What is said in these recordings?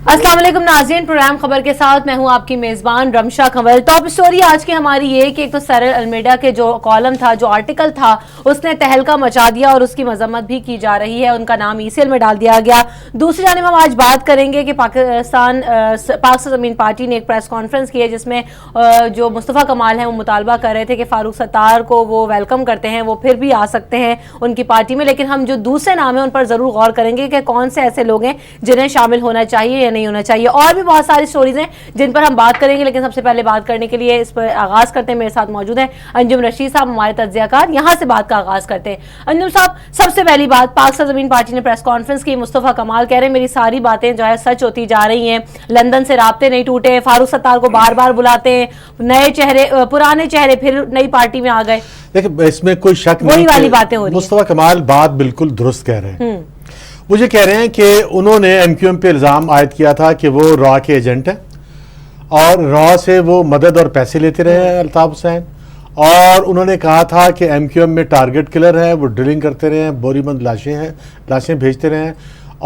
السلام علیکم ناظرین، پروگرام خبر کے ساتھ میں ہوں آپ کی میزبان رمشا خبر۔ ٹاپ سٹوری آج کی ہماری یہ کہ ایک تو سیرل المیڈا کے جو کالم تھا، جو آرٹیکل تھا، اس نے تہلکہ مچا دیا اور اس کی مذمت بھی کی جا رہی ہے، ان کا نام ECL میں ڈال دیا گیا۔ دوسری جانب ہم آج بات کریں گے کہ پاک سے زمین پارٹی نے ایک پریس کانفرنس کی ہے جس میں جو مصطفیٰ کمال ہیں وہ مطالبہ کر رہے تھے کہ فاروق ستار کو وہ ویلکم کرتے ہیں، وہ پھر بھی آ سکتے ہیں ان کی پارٹی میں، لیکن ہم جو دوسرے نام ہیں ان پر ضرور غور کریں گے کہ کون سے ایسے لوگ ہیں جنہیں شامل ہونا چاہیے یا نہیں ہونا چاہیے۔ اور بھی بہت ساری سٹوریز ہیں جن پر ہم بات کریں گے، لیکن سب سے پہلے بات کرنے کے لیے اس پر آغاز کرتے ہیں۔ میرے ساتھ موجود ہیں انجم رشید صاحب، ہمارے تجزیہ کار، یہاں سے بات کا آغاز کرتے ہیں۔ انجم صاحب، سب سے پہلی بات، پاک سے زمین پارٹی نے پریس کانفرنس کی، مصطفیٰ کمال کہہ رہے ہیں میری ساری باتیں جو ہے سچ ہوتی جا رہی ہیں، لندن سے رابطے نہیں ٹوٹے، فاروق ستار کو بار بار بلاتے ہیں، نئے چہرے، پرانے چہرے پھر نئی پارٹی میں آ گئے۔ دیکھیں اس میں کوئی شک نہیں کہ مصطفیٰ کمال بات بالکل درست کہہ رہے ہیں۔ وہ یہ کہہ رہے ہیں کہ انہوں نے MQM پہ الزام عائد کیا تھا کہ وہ را کے ایجنٹ ہیں اور را سے وہ مدد اور پیسے لیتے رہے ہیں الطاف حسین، اور انہوں نے کہا تھا کہ MQM میں ٹارگٹ کلر ہے، وہ ڈرلنگ کرتے رہے ہیں، بوری بند لاشیں بھیجتے رہے ہیں،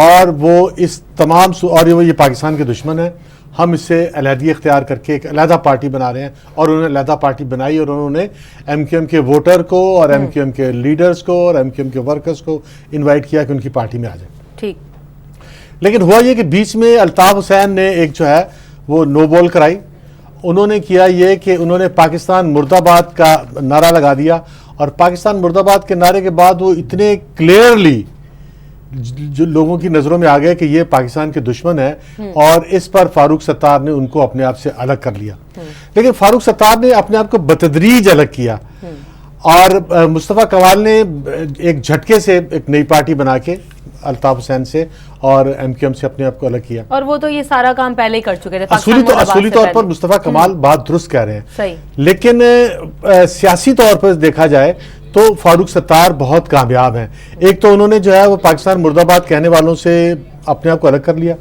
اور وہ اس تمام اور یہ پاکستان کے دشمن ہیں، ہم اس سے علیحدگی اختیار کر کے ایک علیحدہ پارٹی بنا رہے ہیں، اور انہوں نے علیحدہ پارٹی بنائی اور انہوں نے MQM کے ووٹر کو اور MQM کے لیڈرز کو اور MQM کے ورکرز کو انوائٹ کیا کہ ان کی پارٹی میں آ جائیں۔ ٹھیک، لیکن ہوا یہ کہ بیچ میں الطاف حسین نے ایک جو ہے وہ نو بال کرائی۔ انہوں نے کیا یہ کہ انہوں نے پاکستان مرد آباد کا نعرہ لگا دیا، اور پاکستان مرد آباد کے نعرے کے بعد وہ اتنے کلیئرلی جو لوگوں کی نظروں میں آ گئے کہ یہ پاکستان کے دشمن ہے، اور اس پر فاروق ستار نے ان کو اپنے آپ سے الگ کر لیا۔ لیکن فاروق ستار نے اپنے آپ کو بتدریج الگ کیا، اور مصطفیٰ کمال نے ایک جھٹکے سے ایک نئی پارٹی بنا کے الطاف حسین سے اور MQM سے اپنے آپ کو الگ کیا۔ اور وہ تو یہ سارا کام پہلے ہی کر چکے تھے۔ اصولی طور پر مصطفیٰ کمال بات درست کہہ رہے ہیں، لیکن سیاسی طور پر دیکھا جائے تو فاروق ستار بہت کامیاب ہیں۔ ایک تو انہوں نے جو ہے وہ پاکستان مرد آباد کہنے والوں سے اپنے آپ کو الگ کر لیا،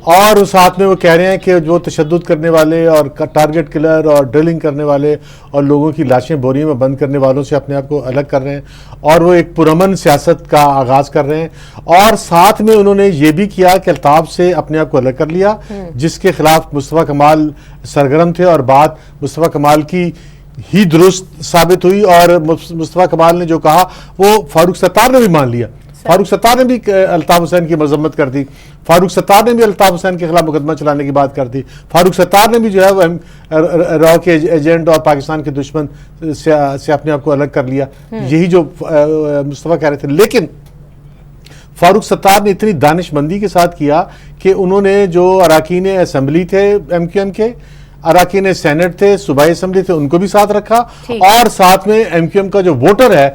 اور ساتھ میں وہ کہہ رہے ہیں کہ جو تشدد کرنے والے اور ٹارگٹ کلر اور ڈرلنگ کرنے والے اور لوگوں کی لاشیں بوریوں میں بند کرنے والوں سے اپنے آپ کو الگ کر رہے ہیں، اور وہ ایک پرامن سیاست کا آغاز کر رہے ہیں۔ اور ساتھ میں انہوں نے یہ بھی کیا کہ الطاف سے اپنے آپ کو الگ کر لیا، جس کے خلاف مصطفیٰ کمال سرگرم تھے، اور بات مصطفیٰ کمال کی ہی درست ثابت ہوئی، اور مصطفیٰ کمال نے جو کہا وہ فاروق ستار نے بھی مان لیا۔ فاروق ستار نے بھی الطاف حسین کی مذمت کر دی، فاروق ستار نے بھی الطاف حسین کے خلاف مقدمہ چلانے کی بات کر دی، فاروق ستار نے بھی جو ہے وہ را کے ایجنٹ اور پاکستان کے دشمن سے اپنے آپ کو الگ کر لیا، یہی جو مصطفیٰ کہہ رہے تھے۔ لیکن فاروق ستار نے اتنی دانش مندی کے ساتھ کیا کہ انہوں نے جو اراکین اسمبلی تھے MQM کے، اراکین سینٹ تھے، صوبائی اسمبلی تھے، ان کو بھی ساتھ رکھا، اور ساتھ میں MQM کا جو ووٹر ہے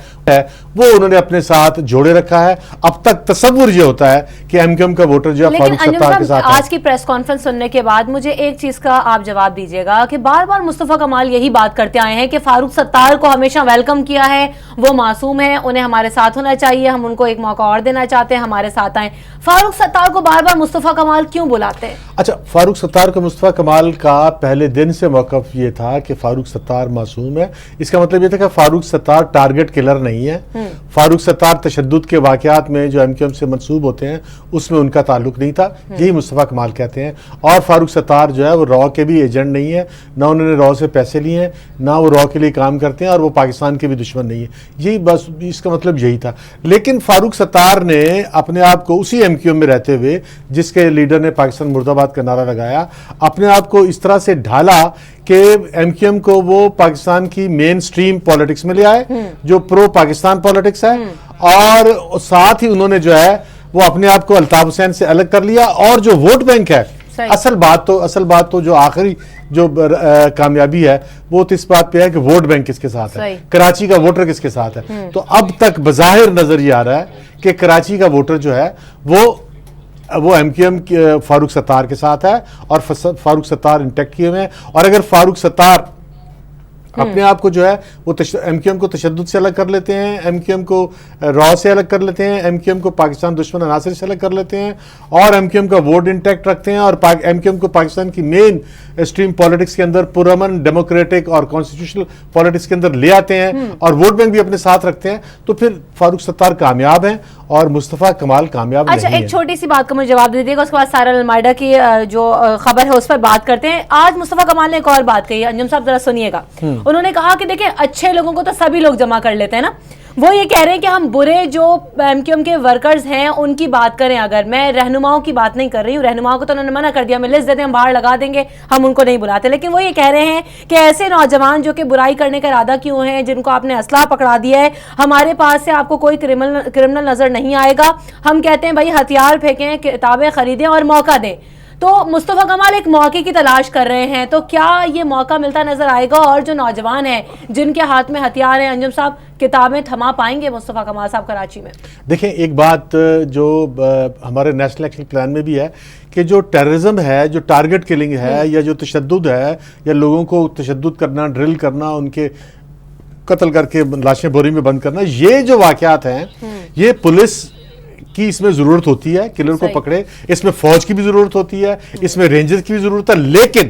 وہ انہوں نے اپنے ساتھ جوڑے رکھا ہے۔ اب تک تصور یہ ہوتا ہے کہ MQM کا ووٹر جو ہے فاروق ستار کے ساتھ ہے۔ آج کی پریس کانفرنس سننے کے بعد مجھے ایک چیز کا آپ جواب دیجیے گا کہ بار بار مصطفیٰ کمال یہی بات کرتے آئے ہیں کہ فاروق ستار کو ہمیشہ ویلکم کیا ہے، وہ معصوم ہیں، انہیں ہمارے ساتھ ہونا چاہیے، ہم ان کو ایک موقع اور دینا چاہتے ہیں، ہمارے ساتھ آئیں۔ فاروق ستار کو بار بار مصطفیٰ کمال کیوں بلاتے ہیں؟ اچھا، فاروق ستار کو مصطفیٰ کمال کا پہلے دن سے موقف یہ تھا کہ فاروق ستار معصوم ہے۔ اس کا مطلب یہ تھا کہ فاروق ستار ٹارگٹ کلر نہیں ہے، فاروق ستار تشدد کے واقعات میں جو MQM سے منسوب ہوتے ہیں اس میں ان کا تعلق نہیں تھا، یہی مصطفیٰ کمال کہتے ہیں۔ اور فاروق ستار جو ہے وہ را کے بھی ایجنٹ نہیں ہے، نہ انہوں نے را سے پیسے لیے ہیں، نہ وہ را کے لیے کام کرتے ہیں، اور وہ پاکستان کے بھی دشمن نہیں ہے، یہی بس اس کا مطلب یہی تھا۔ لیکن فاروق ستار نے اپنے آپ کو اسی MQM میں رہتے ہوئے، جس کے لیڈر نے پاکستان مرد آباد کا نعرہ لگایا، اپنے آپ کو اس طرح سے ڈھالا کہ MQM کو وہ پاکستان کی مین سٹریم پولیٹکس میں لے آئے، جو پرو پاکستان پولیٹکس ہے، اور ساتھ ہی انہوں نے جو ہے وہ اپنے آپ کو الطاف حسین سے الگ کر لیا۔ اور جو ووٹ بینک ہے، اصل بات تو جو آخری جو کامیابی ہے وہ تو اس بات پہ ہے کہ ووٹ بینک کس کے ساتھ ہے، کراچی کا ووٹر کس کے ساتھ ہے۔ تو اب تک بظاہر نظر یہ آ رہا ہے کہ کراچی کا ووٹر جو ہے وہ MQM فاروق ستار کے ساتھ ہے، اور فاروق ستار انٹیکٹ کیے ہوئے ہیں۔ اور اگر فاروق ستار اپنے آپ کو جو ہے وہ MQM کو تشدد سے الگ کر لیتے ہیں، MQM کو را سے الگ کر لیتے ہیں، MQM کو پاکستان دشمن عناصر سے الگ کر لیتے ہیں، اور MQM کا ووٹ انٹیکٹ رکھتے ہیں، اور MQM کو پاکستان کی مین اسٹریم پولیٹکس کے اندر پرامن ڈیموکریٹک اور کانسٹیٹیوشنل پولیٹکس کے اندر لے آتے ہیں، اور ووٹ بینک بھی اپنے ساتھ رکھتے ہیں، تو پھر فاروق ستار کامیاب ہیں، اور مصطفیٰ کمال کامیاب نہیں ہے. اچھا ایک چھوٹی سی بات کا مجھے جواب دے دیے گا, اس کے بعد سارا المیڈا کی جو خبر ہے اس پر بات کرتے ہیں. آج مصطفیٰ کمال نے ایک اور بات کہی, انجم صاحب ذرا سنیے گا. انہوں نے کہا کہ دیکھیں اچھے لوگوں کو تو سبھی لوگ جمع کر لیتے ہیں نا, وہ یہ کہہ رہے ہیں کہ ہم برے جو ایم کیو ایم کے ورکرز ہیں ان کی بات کریں. اگر میں رہنماؤں کی بات نہیں کر رہی ہوں, رہنماؤں کو تو انہوں نے منع کر دیا, ہمیں لسٹ دیتے ہیں ہم باہر لگا دیں گے, ہم ان کو نہیں بلاتے. لیکن وہ یہ کہہ رہے ہیں کہ ایسے نوجوان جو کہ برائی کرنے کا ارادہ کیوں ہیں, جن کو آپ نے اسلحہ پکڑا دیا ہے, ہمارے پاس سے آپ کو کوئی کرمنل نظر نہیں آئے گا. ہم کہتے ہیں بھائی ہتھیار پھینکیں, کتابیں خریدیں اور موقع دیں. تو مصطفیٰ کمال ایک موقع کی تلاش کر رہے ہیں, تو کیا یہ موقع ملتا نظر آئے گا؟ اور جو نوجوان ہیں جن کے ہاتھ میں ہتھیار ہیں, انجم صاحب کتابیں تھما پائیں گے مصطفیٰ کمال صاحب کراچی میں؟ دیکھیں ایک بات جو ہمارے نیشنل ایکشن پلان میں بھی ہے کہ جو ٹیررزم ہے, جو ٹارگٹ کلنگ ہے, یا جو تشدد ہے, یا لوگوں کو تشدد کرنا, ڈرل کرنا, ان کے قتل کر کے لاشیں بوری میں بند کرنا, یہ جو واقعات ہیں یہ پولیس کی اس میں ضرورت ہوتی ہے, کلر کو پکڑے. اس میں فوج کی بھی ضرورت ہوتی ہے, اس میں رینجر کی بھی ضرورت ہے. لیکن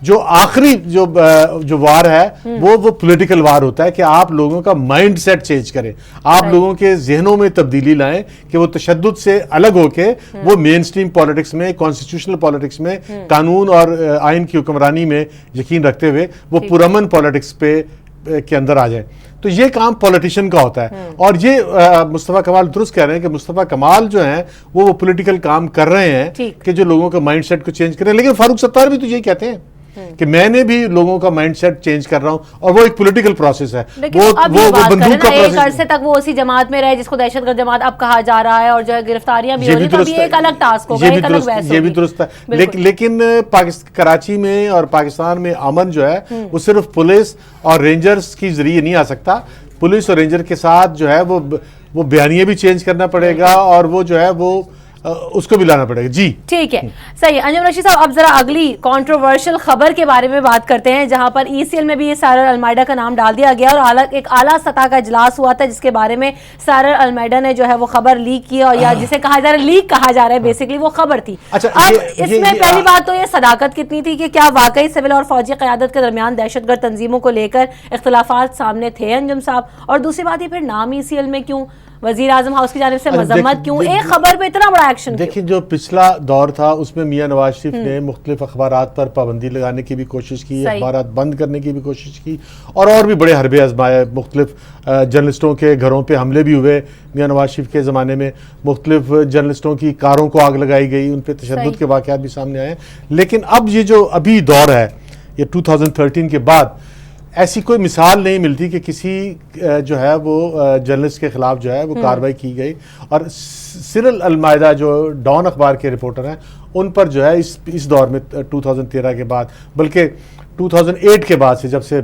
جو آخری جو وار ہے وہ پولیٹیکل وار ہوتا ہے کہ آپ لوگوں کا مائنڈ سیٹ چینج کریں, آپ لوگوں کے ذہنوں میں تبدیلی لائیں کہ وہ تشدد سے الگ ہو کے وہ مین سٹریم پالیٹکس میں, کانسٹیٹیوشنل پالیٹکس میں, قانون اور آئین کی حکمرانی میں یقین رکھتے ہوئے وہ پرامن پالیٹکس کے اندر آ جائیں. تو یہ کام پولیٹیشین کا ہوتا ہے. اور یہ مصطفیٰ کمال درست کہہ رہے ہیں کہ مصطفیٰ کمال جو ہیں وہ پولیٹیکل کام کر رہے ہیں کہ جو لوگوں کا مائنڈ سیٹ کو چینج کریں. لیکن فاروق ستار بھی تو یہی کہتے ہیں کہ میں نے بھی لوگوں کا مائنڈ سیٹ چینج کر رہا ہوں, اور وہ ایک پولیٹیکل پروسیس ہے. وہ بندوق کا ایک عرصے تک وہ اسی جماعت میں رہے جس کو دہشت گرد جماعت اب کہا جا رہا ہے, اور جو ہے گرفتاریاں بھی ہو رہی ہیں, تو یہ ایک الگ ٹاسک ہوگا, ایک الگ بحث ہوگی. یہ بھی درست ہے. لیکن کراچی میں اور پاکستان میں امن جو ہے وہ صرف پولیس اور رینجرز کی ذریعے نہیں آ سکتا. پولیس اور رینجر کے ساتھ جو ہے وہ بیانیے بھی چینج کرنا پڑے گا, اور وہ جو ہے وہ اس کو بھی لانا پڑے گا. جی ٹھیک ہے, صحیح. انجم رشید صاحب اب ذرا اگلی کنٹروورشل خبر کے بارے میں بات کرتے ہیں, جہاں پر ای سی ایل میں بھی یہ سارر المیڈا کا نام ڈال دیا گیا, اور ایک اعلیٰ سطح کا اجلاس ہوا تھا جس کے بارے میں سارر المیڈا نے جو ہے وہ خبر لیک کی, اور یا جسے کہا جا رہا ہے لیک کہا جا رہا ہے, بیسیکلی وہ خبر تھی. اب اس میں پہلی بات تو یہ صداقت کتنی تھی کہ کیا واقعی سول اور فوجی قیادت کے درمیان دہشت گرد تنظیموں کو لے کر اختلافات سامنے تھے انجم صاحب؟ اور دوسری بات یہ پھر نام ای سی ایل میں کیوں, وزیر اعظم ہاؤس کی جانب سے مذمت کیوں, ایک خبر پہ اتنا بڑا ایکشن؟ دیکھیں جو پچھلا دور تھا اس میں میاں نواز شریف نے مختلف اخبارات پر پابندی لگانے کی بھی کوشش کی, اخبارات بند کرنے کی بھی کوشش کی, اور بھی بڑے حربے آزمائے. مختلف جرنلسٹوں کے گھروں پہ حملے بھی ہوئے میاں نواز شریف کے زمانے میں, مختلف جرنلسٹوں کی کاروں کو آگ لگائی گئی, ان پہ تشدد کے واقعات بھی سامنے آئے. لیکن اب یہ جو ابھی دور ہے, یہ 2013 کے بعد ایسی کوئی مثال نہیں ملتی کہ کسی جو ہے وہ جرنلسٹ کے خلاف جو ہے وہ کارروائی کی گئی. اور سرل المیڈا جو ڈان اخبار کے رپورٹر ہیں ان پر جو ہے اس دور میں 2013 کے بعد, بلکہ 2008 کے بعد سے, جب سے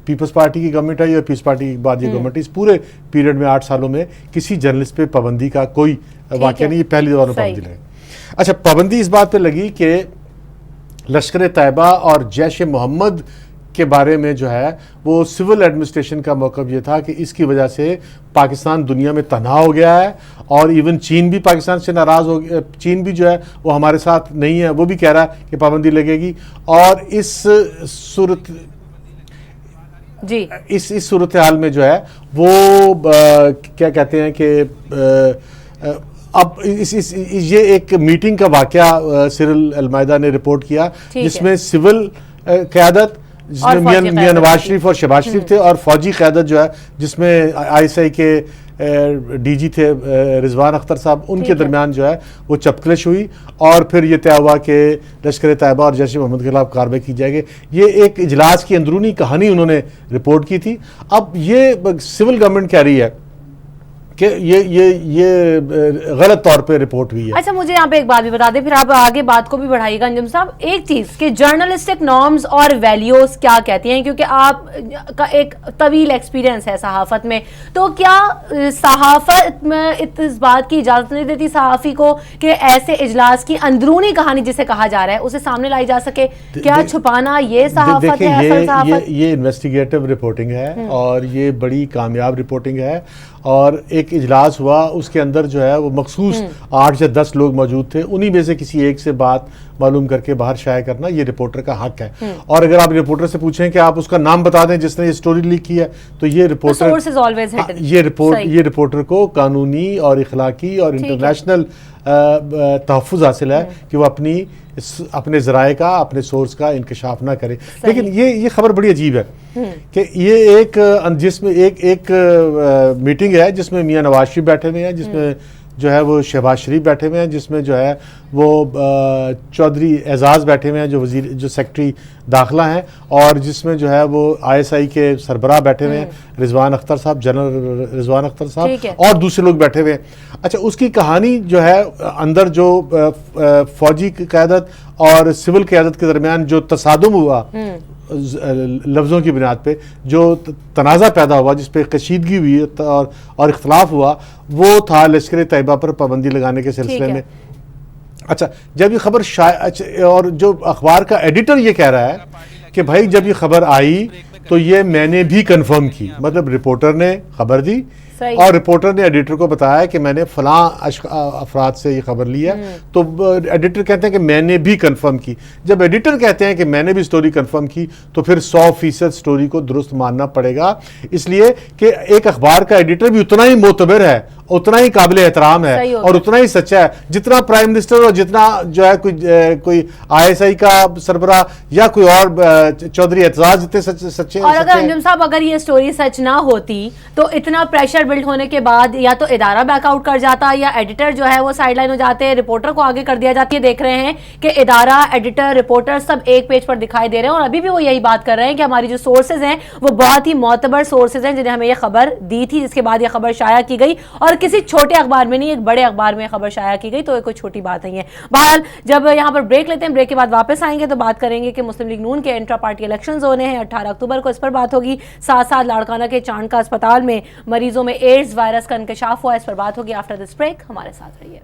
پیپلز پارٹی کی گورنمنٹ آئی اور پیپلز پارٹی کے بعد یہ گورنمنٹ, اس پورے پیریڈ میں 8 سالوں میں کسی جرنلسٹ پہ پابندی کا کوئی واقعہ نہیں. یہ پہلی دور میں پابندی لگی. اچھا, پابندی اس بات پہ لگی کہ لشکر طیبہ اور جیش محمد کے بارے میں جو ہے وہ سول ایڈمنسٹریشن کا موقف یہ تھا کہ اس کی وجہ سے پاکستان دنیا میں تنہا ہو گیا ہے, اور ایون چین بھی پاکستان سے ناراض ہو گیا. چین بھی جو ہے وہ ہمارے ساتھ نہیں ہے, وہ بھی کہہ رہا ہے کہ پابندی لگے گی. اور اس صورتحال میں جو ہے وہ کیا کہتے ہیں کہ اب یہ ایک میٹنگ کا واقعہ سرل المیڈا نے رپورٹ کیا, جس میں سول قیادت, جس میں میاں نواز شریف اور شہباز شریف تھے, اور فوجی قیادت جو ہے جس میں آئی ایس آئی کے ڈی جی تھے رضوان اختر صاحب, ان کے درمیان جو ہے وہ چپکلش ہوئی, اور پھر یہ طے ہوا کہ لشکر طیبہ اور جیش محمد کے خلاف کارروائی کی جائے گی. یہ ایک اجلاس کی اندرونی کہانی انہوں نے رپورٹ کی تھی. اب یہ سول گورنمنٹ کہہ رہی ہے کہ یہ غلط طور پہ رپورٹ ہوئی ہے. اچھا, مجھے یہاں پہ ایک بات بھی بتا دیں, پھر آپ آگے بات کو بھی بڑھائیے گا انجم صاحب. ایک چیز کہ جرنلسٹک نارمز اور ویلیوز کیا کہتی ہیں, کیونکہ آپ کا ایک طویل ایکسپیرینس ہے صحافت میں, تو کیا صحافت میں اس بات کی اجازت نہیں دیتی صحافی کو کہ ایسے اجلاس کی اندرونی کہانی جسے کہا جا رہا ہے اسے سامنے لائی جا سکے؟ کیا چھپانا یہ صحافت ہے, اصل صحافت؟ یہ انویسٹیگیٹو رپورٹنگ ہے, اور یہ بڑی کامیاب رپورٹنگ ہے, اور ایک ایک اجلاس ہوا, اس کے اندر جو ہے وہ مخصوص 8 یا 10 لوگ موجود تھے, انہی میں سے کسی ایک سے بات معلوم کر کے باہر شائع کرنا یہ رپورٹر کا حق ہے. اور اگر آپ رپورٹر سے پوچھیں کہ آپ اس کا نام بتا دیں جس نے یہ سٹوری لیک کی ہے, تو یہ رپورٹر کو قانونی اور اخلاقی اور انٹرنیشنل تحفظ حاصل ہے کہ وہ اپنے ذرائع کا, اپنے سورس کا انکشاف نہ کرے. لیکن یہ خبر بڑی عجیب ہے کہ یہ جس میں ایک میٹنگ ہے جس میں میاں نواز شریف بیٹھے ہوئے ہیں, جس میں جو ہے وہ شہباز شریف بیٹھے ہوئے ہیں, جس میں جو ہے وہ چودھری اعزاز بیٹھے ہوئے ہیں جو سیکرٹری داخلہ ہیں, اور جس میں جو ہے وہ ISI کے سربراہ بیٹھے ہوئے ہیں, رضوان اختر صاحب, جنرل رضوان اختر صاحب, اور دوسرے لوگ بیٹھے ہوئے ہیں. اچھا, اس کی کہانی جو ہے اندر جو فوجی قیادت اور سول قیادت کے درمیان جو تصادم ہوا لفظوں کی بنیاد پہ, جو تنازع پیدا ہوا, جس پہ کشیدگی ہوئی اور اختلاف ہوا, وہ تھا لشکر طیبہ پر پابندی لگانے کے سلسلے میں. اچھا, جب یہ خبر اور جو اخبار کا ایڈیٹر یہ کہہ رہا ہے کہ بھائی جب یہ خبر آئی تو یہ میں نے بھی کنفرم کی, مطلب رپورٹر نے خبر دی اور رپورٹر نے ایڈیٹر کو بتایا کہ میں نے فلاں افراد سے یہ خبر لی ہے, تو ایڈیٹر کہتے ہیں کہ میں نے بھی کنفرم کی. جب ایڈیٹر کہتے ہیں کہ میں نے بھی سٹوری کنفرم کی تو پھر 100% سٹوری کو درست ماننا پڑے گا, اس لیے کہ ایک اخبار کا ایڈیٹر بھی اتنا ہی معتبر ہے, اتنا ہی قابل احترام ہے اور اتنا ہی سچا ہے جتنا پرائم منسٹر اور جتنا جو ہے کوئی ISI کا سربراہ یا کوئی اور چودھری اعتزاز جتنے سچے. اور اگر انجم صاحب اگر یہ سٹوری سچ نہ ہوتی تو اتنا پریشر بلڈ ہونے کے بعد یا تو ادارہ بیک آؤٹ کر جاتا یا ایڈیٹر جو ہے وہ سائیڈ لائن ہو جاتے, رپورٹر کو آگے کر دیا جاتی ہے. دیکھ رہے ہیں کہ ادارہ, ایڈیٹر, رپورٹر سب ایک پیج پر دکھائی دے رہے ہیں, اور ابھی بھی وہ یہی بات کر رہے ہیں کہ ہماری جو سورسز ہیں وہ بہت ہی معتبر سورسز ہیں جنہیں ہمیں یہ خبر دی تھی, جس کے بعد یہ خبر شائع کی گئی, اور کسی چھوٹے اخبار میں نہیں, ایک بڑے اخبار میں خبر شائع کی گئی, تو یہ کوئی چھوٹی بات نہیں ہے. بہرحال جب یہاں پر بریک لیتے ہیں, بریک کے بعد واپس آئیں گے تو بات کریں گے کہ مسلم لیگ نون کے انٹرا پارٹی الیکشنز ہونے ہیں 18 اکتوبر کو, اس پر بات ہوگی. ساتھ ساتھ لاڑکانہ کے چانکا اسپتال میں مریضوں میں ایڈز وائرس کا انکشاف ہوا, اس پر بات ہوگی. آفٹر دس بریک ہمارے ساتھ رہیے.